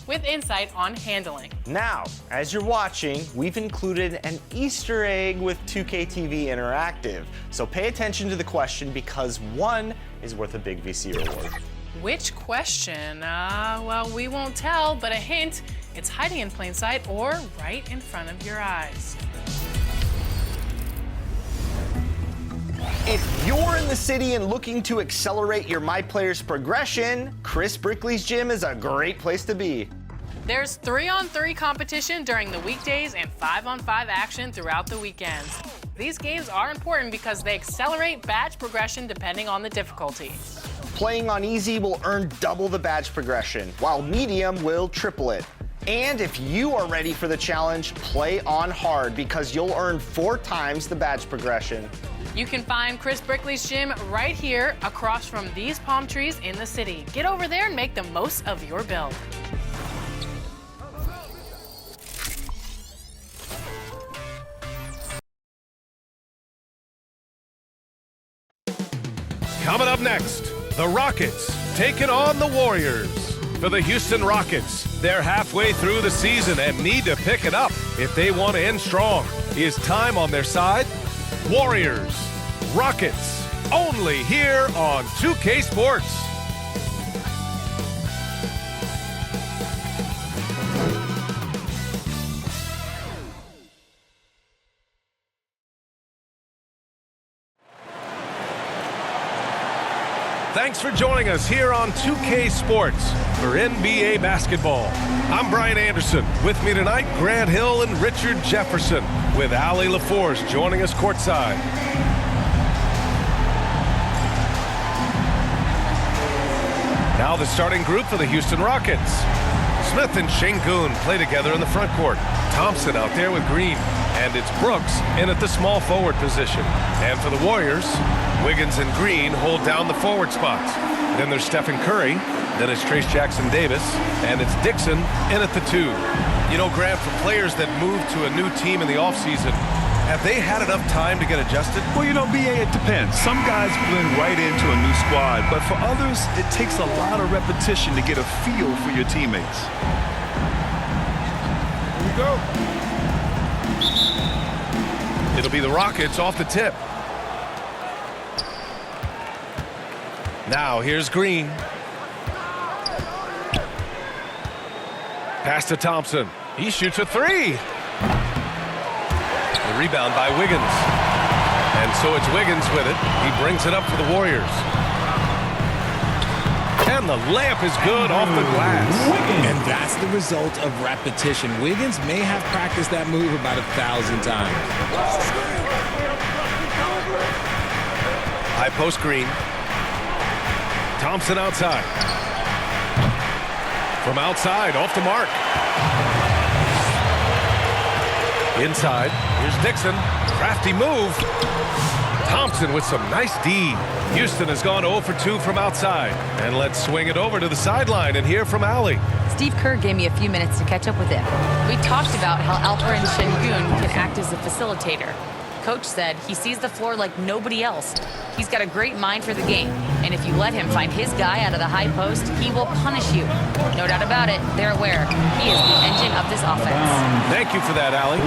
with insight on handling. Now, as you're watching, we've included an Easter egg with 2K TV Interactive. So pay attention to the question because one is worth a big VC reward. Which question? Well, we won't tell, but a hint, it's hiding in plain sight or right in front of your eyes. If you're in the city and looking to accelerate your MyPlayer's progression, Chris Brickley's gym is a great place to be. There's 3-on-3 competition during the weekdays and 5-on-5 action throughout the weekends. These games are important because they accelerate badge progression depending on the difficulty. Playing on easy will earn double the badge progression, while medium will triple it. And if you are ready for the challenge, play on hard because you'll earn 4 times the badge progression. You can find Chris Brickley's gym right here across from these palm trees in the city. Get over there and make the most of your build. Coming up next, the Rockets taking on the Warriors. For the Houston Rockets, they're halfway through the season and need to pick it up if they want to end strong. Is time on their side? Warriors, Rockets, only here on 2K Sports. Thanks for joining us here on 2K Sports for NBA basketball. I'm Brian Anderson. With me tonight, Grant Hill and Richard Jefferson, with Allie LaForce joining us courtside. Now the starting group for the Houston Rockets. Smith and Şengün play together in the front court. Thompson out there with Green. And it's Brooks in at the small forward position. And for the Warriors, Wiggins and Green hold down the forward spots. Then there's Stephen Curry. Then it's Trace Jackson-Davis. And it's Dixon in at the 2. You know, Grant, for players that move to a new team in the offseason, have they had enough time to get adjusted? Well, you know, BA, it depends. Some guys blend right into a new squad, but for others, it takes a lot of repetition to get a feel for your teammates. Here we go. It'll be the Rockets off the tip. Now here's Green. Pass to Thompson. He shoots a 3. The rebound by Wiggins. And so it's Wiggins with it. He brings it up for the Warriors. And the layup is good off the glass. And that's the result of repetition. Wiggins may have practiced that move about 1,000 times. High post Green. Thompson outside. From outside, off the mark. Inside, here's Dixon. Crafty move. Thompson with some nice D. Houston has gone 0 for 2 from outside. And let's swing it over to the sideline and hear from Allie. Steve Kerr gave me a few minutes to catch up with him. We talked about how Alperen Şengün can act as a facilitator. Coach said he sees the floor like nobody else. He's got a great mind for the game, and if you let him find his guy out of the high post, he will punish you. No doubt about it, they're aware. He is the engine of this offense. Thank you for that, Allie.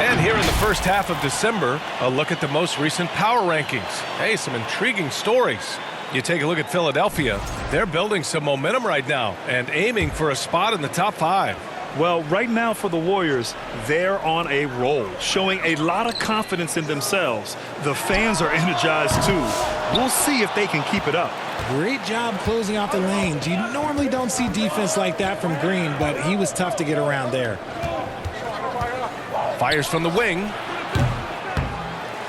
And here in the first half of December, a look at the most recent power rankings. Hey, some intriguing stories. You take a look at Philadelphia. They're building some momentum right now and aiming for a spot in the top 5. Well, right now for the Warriors, they're on a roll, showing a lot of confidence in themselves. The fans are energized too. We'll see if they can keep it up. Great job closing out the lanes. You normally don't see defense like that from Green, but he was tough to get around there. Fires from the wing.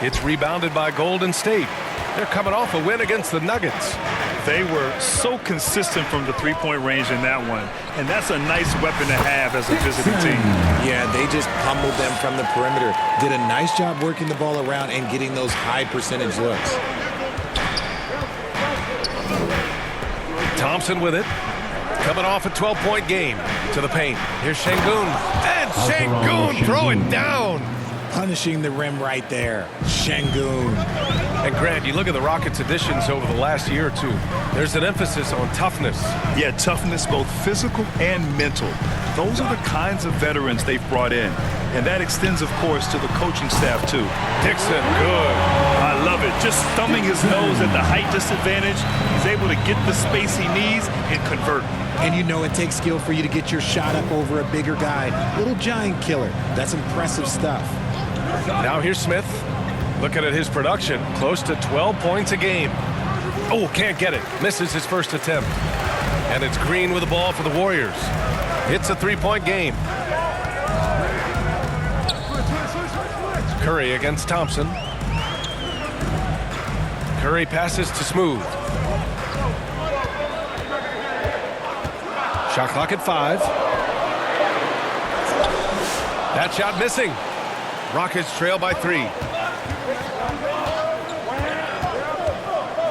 It's rebounded by Golden State. They're coming off a win against the Nuggets. They were so consistent from the three-point range in that one, and that's a nice weapon to have as a visiting team. Yeah, they just pummeled them from the perimeter. Did a nice job working the ball around and getting those high percentage looks. Thompson with it. Coming off a 12-point game to the paint. Here's Şengün. And Şengün throw it down. Punishing the rim right there. Şengün. And Grant, you look at the Rockets' additions over the last year or two. There's an emphasis on toughness. Yeah, toughness, both physical and mental. Those are the kinds of veterans they've brought in. And that extends, of course, to the coaching staff, too. Dixon, good. I love it. Just thumbing his nose at the height disadvantage. He's able to get the space he needs and convert. And you know it takes skill for you to get your shot up over a bigger guy. Little giant killer. That's impressive stuff. Now here's Smith. Looking at his production, close to 12 points a game. Oh, can't get it. Misses his first attempt. And it's Green with the ball for the Warriors. It's a three-point game. Curry against Thompson. Curry passes to Smooth. Shot clock at 5. That shot missing. Rockets trail by 3.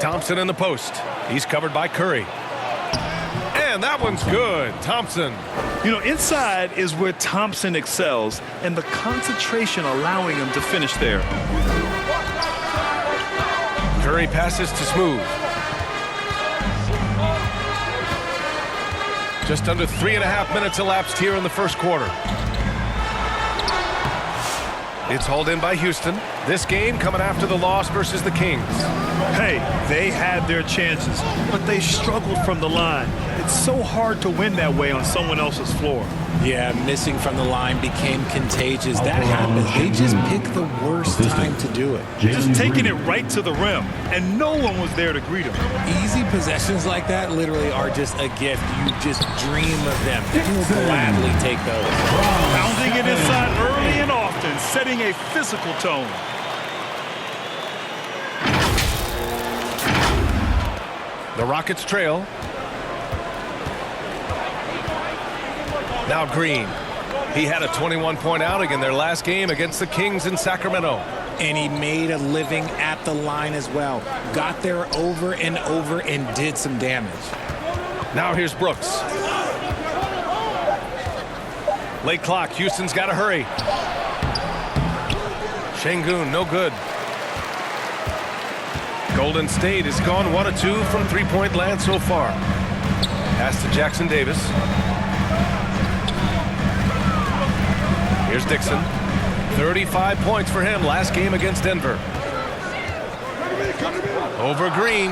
Thompson in the post. He's covered by Curry. And that one's good. Thompson. You know, inside is where Thompson excels, and the concentration allowing him to finish there. Curry passes to Smooth. Just under 3.5 minutes elapsed here in the first quarter. It's hauled in by Houston. This game coming after the loss versus the Kings. Hey, they had their chances, but they struggled from the line. It's so hard to win that way on someone else's floor. Yeah, missing from the line became contagious. That happens. They just pick the worst time to do it. Just taking it right to the rim, and no one was there to greet him. Easy possessions like that literally are just a gift. You just dream of them. Gladly take those. Pounding it inside early and often, setting a physical tone. The Rockets trail. Now Green. He had a 21-point outing in their last game against the Kings in Sacramento. And he made a living at the line as well. Got there over and over and did some damage. Now here's Brooks. Late clock. Houston's got to hurry. Şengün, no good. Golden State has gone 1 of 2 from three-point land so far. Pass to Jackson Davis. Here's Dixon. 35 points for him last game against Denver. Over Green.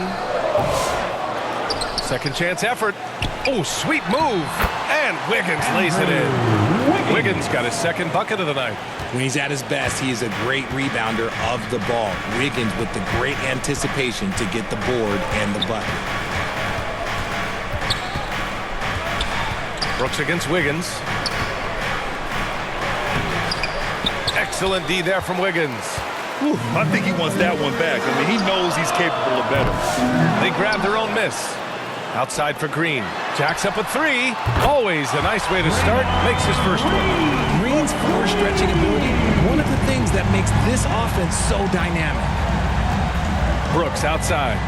Second chance effort. Oh, sweet move. And Wiggins lays it in. Wiggins got his second bucket of the night. When he's at his best, he is a great rebounder of the ball. Wiggins with the great anticipation to get the board and the bucket. Brooks against Wiggins. Excellent D there from Wiggins. Whew, I think he wants that one back. I mean, he knows he's capable of better. They grab their own miss. Outside for Green. Jacks up a 3. Always a nice way to start. Makes his first one. Green's floor stretching ability, one of the things that makes this offense so dynamic. Brooks outside.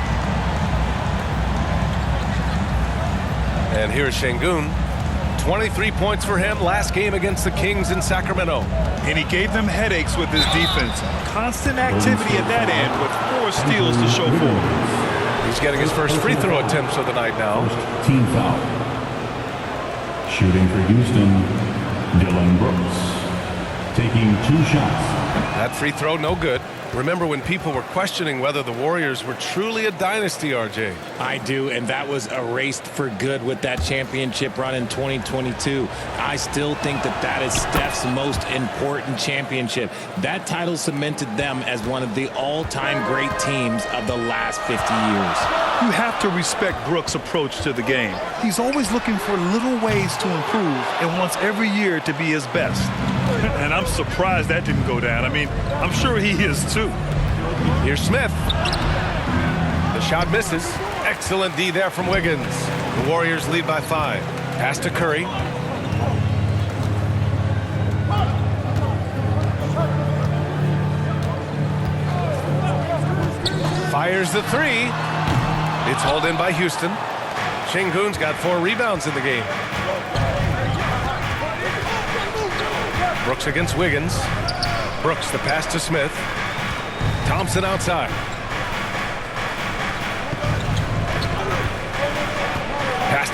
And here's Şengün. 23 points for him last game against the Kings in Sacramento. And he gave them headaches with his defense. Constant activity at that end with 4 steals to show for it. He's getting his first free throw attempts of the night now. Team foul. Shooting for Houston, Dylan Brooks. Taking 2 shots. That free throw, no good. Remember when people were questioning whether the Warriors were truly a dynasty, RJ? I do, and that was erased for good with that championship run in 2022. I still think that is Steph's most important championship. That title cemented them as one of the all-time great teams of the last 50 years. You have to respect Brooks' approach to the game. He's always looking for little ways to improve and wants every year to be his best. And I'm surprised that didn't go down. I mean, I'm sure he is too. Here's Smith. The shot misses. Excellent D there from Wiggins. The Warriors lead by 5. Pass to Curry. Fires the 3. It's hauled in by Houston. Şengün's got 4 rebounds in the game. Brooks against Wiggins. Brooks the pass to Smith. Thompson outside.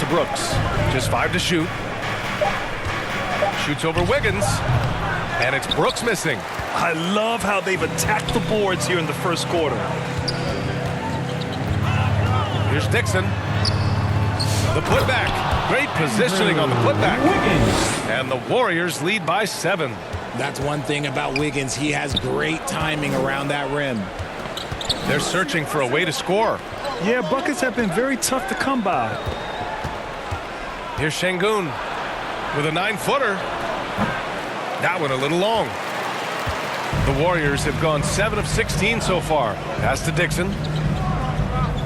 Brooks. Just 5 to shoot. Shoots over Wiggins. And it's Brooks missing. I love how they've attacked the boards here in the first quarter. Here's Dixon. The putback. Great positioning on the putback. And the Warriors lead by 7. That's one thing about Wiggins. He has great timing around that rim. They're searching for a way to score. Yeah, buckets have been very tough to come by. Here's Şengün with a 9-footer. That one a little long. The Warriors have gone 7 of 16 so far. Pass to Dixon.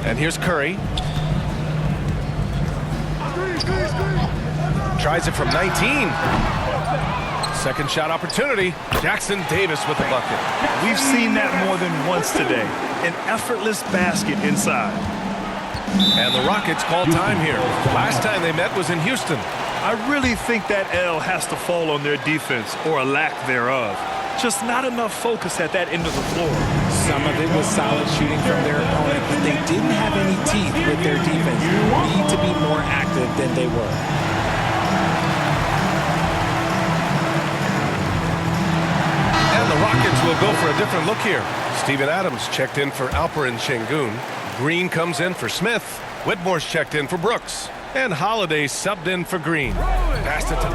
And here's Curry. Tries it from 19. Second shot opportunity. Jackson Davis with the bucket. We've seen that more than once today. An effortless basket inside. And the Rockets call time here. Last time they met was in Houston. I really think that L has to fall on their defense, or a lack thereof. Just not enough focus at that end of the floor. Some of it was solid shooting from their opponent, but they didn't have any teeth with their defense. They need to be more active than they were. And the Rockets will go for a different look here. Steven Adams checked in for Alperen Şengün. Green comes in for Smith. Whitmore's checked in for Brooks. And Holiday subbed in for Green. Passed it to